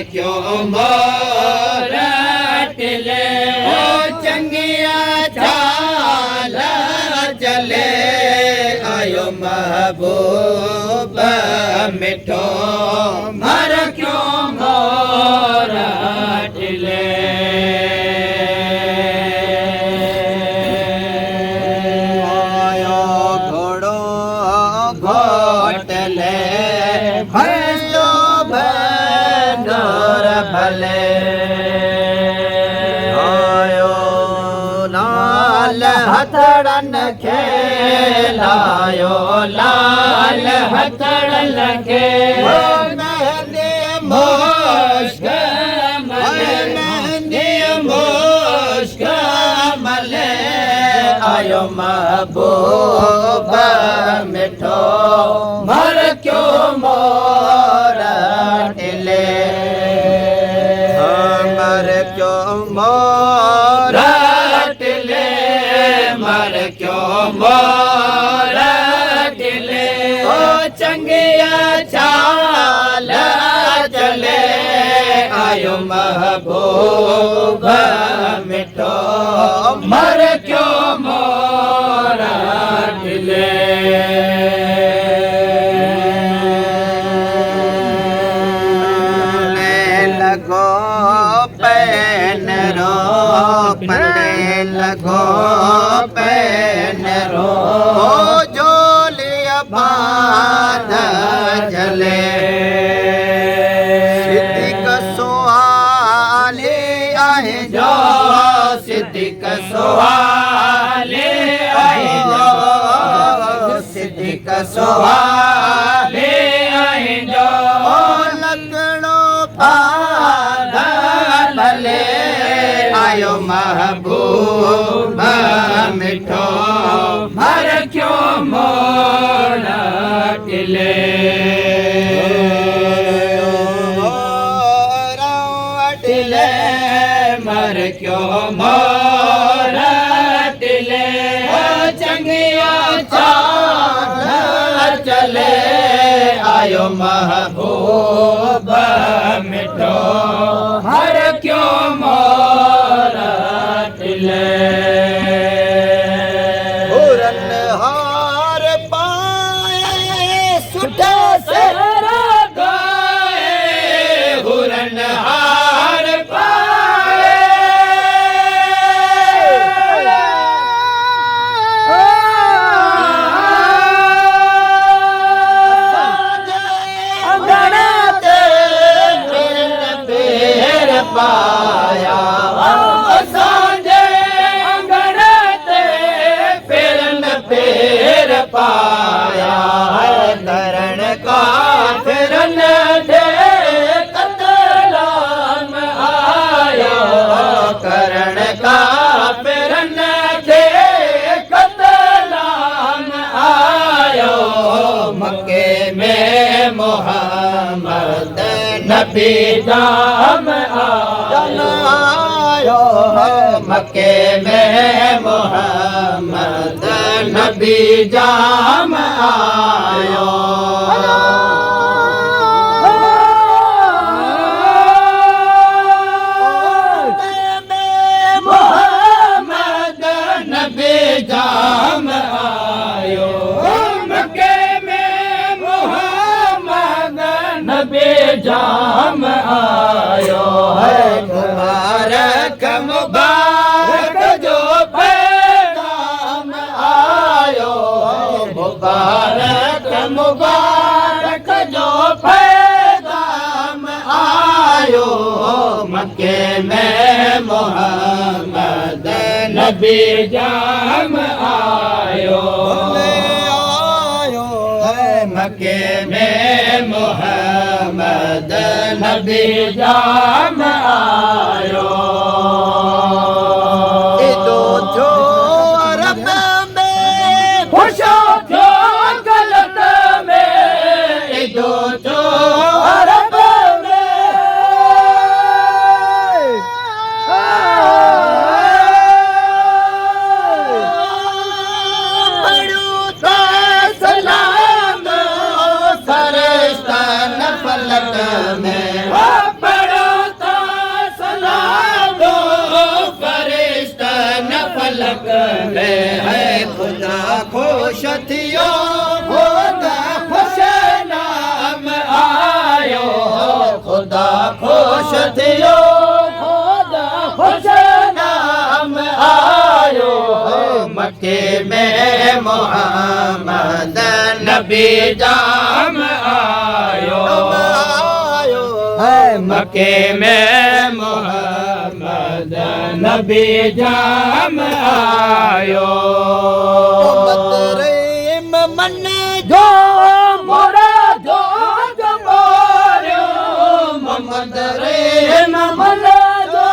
क्यों मोरट ले ओ चंगिया चाल चले आयो महबूब मिठो मर क्यों मोरट ले भले आयो लाल हथड़न खेलायो लाल हथड़न मेहंदी मुश्क मेहंदी मुश्क मले आयो महबूब मिठो मर क्यों मोरट ले मर क्यों मोरट ले मर क्यों मोरट ले ओ चंगिया चाल चले आयो महबूब मिठो मर क्यों मोरट ले लगो पैन रो जोलिया बांध जले सिद्दीक सुहाले आए जो सिद्दीक सुहाले आए जो सिद्दीक सुहाले आए जो लगड़ो बांध भले आयो महबूब मिठो मर क्यों मोरट ले मोरट ले मर क्यों मोरट ले चंगिया चाल चले आयो महबूब मिठो मर क्यों मोरट ले हुरन हार पाए सुठा सर गाए हुरन हार पाए गणते पेर पाया पाया करण का फिरन दे कतलाम आयो करण का फिरन दे कतलाम आयो मक्के में मोहम्मद नबी जाम आयो मक्के में मोहम्मद नबी जाम आयो मोहम्मद नबी जाम आयो मक्के में मोहम्मद नबी जाम आयो है मुबारक मुबारक जो पैगाम आयो मुबारक मुबारक जो पैगाम आयो मक्के में मोहम्मद नबी जाम आयो मक्के में मोहम्मद नबी जाम आयो दो जो अरब में खुशो जो गलत में दो जो अरब में फलक में में है खुदा खुश थियो खुदा खुश नाम आयो खुदा खुश थियो खुदा खुश नाम आयो मक्के में मोहम्मद नबी जाम आयो है मक्के में मोहम्मद नबी जाम आयो मन जो मोरा जो जमारियो मोहम्मद रे मन जो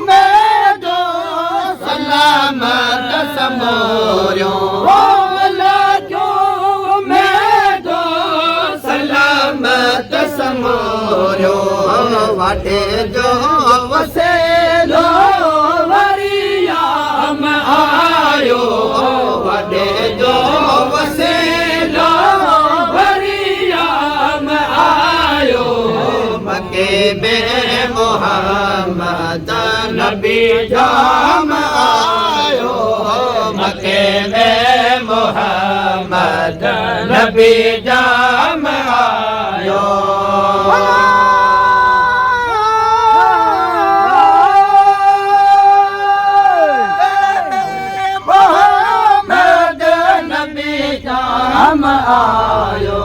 मैं जो सलामत समोरियो समोरियो वाटे जो वसेलो वरियाम आयो वाटे जो वसेलो वरियाम आयो मक्के में मोहम्मद नबी जाम आयो मक्के में मोहम्मद नबी जाम आयो हम आयो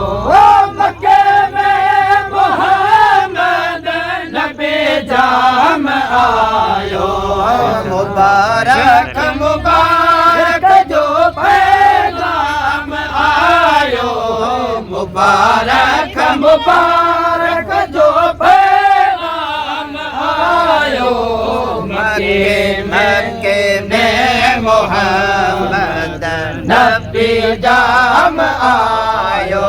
मक्के में मोहम्मद नबी जाम आयो मुबारक मुबारक जो पैगाम आयो मुबारक मुबारक जो पैगाम आयो मक्के में मोहम्मद नबी जाम आयो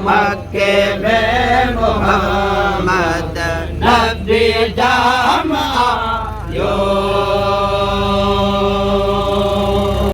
मक्के में मोहम्मद नबी जाम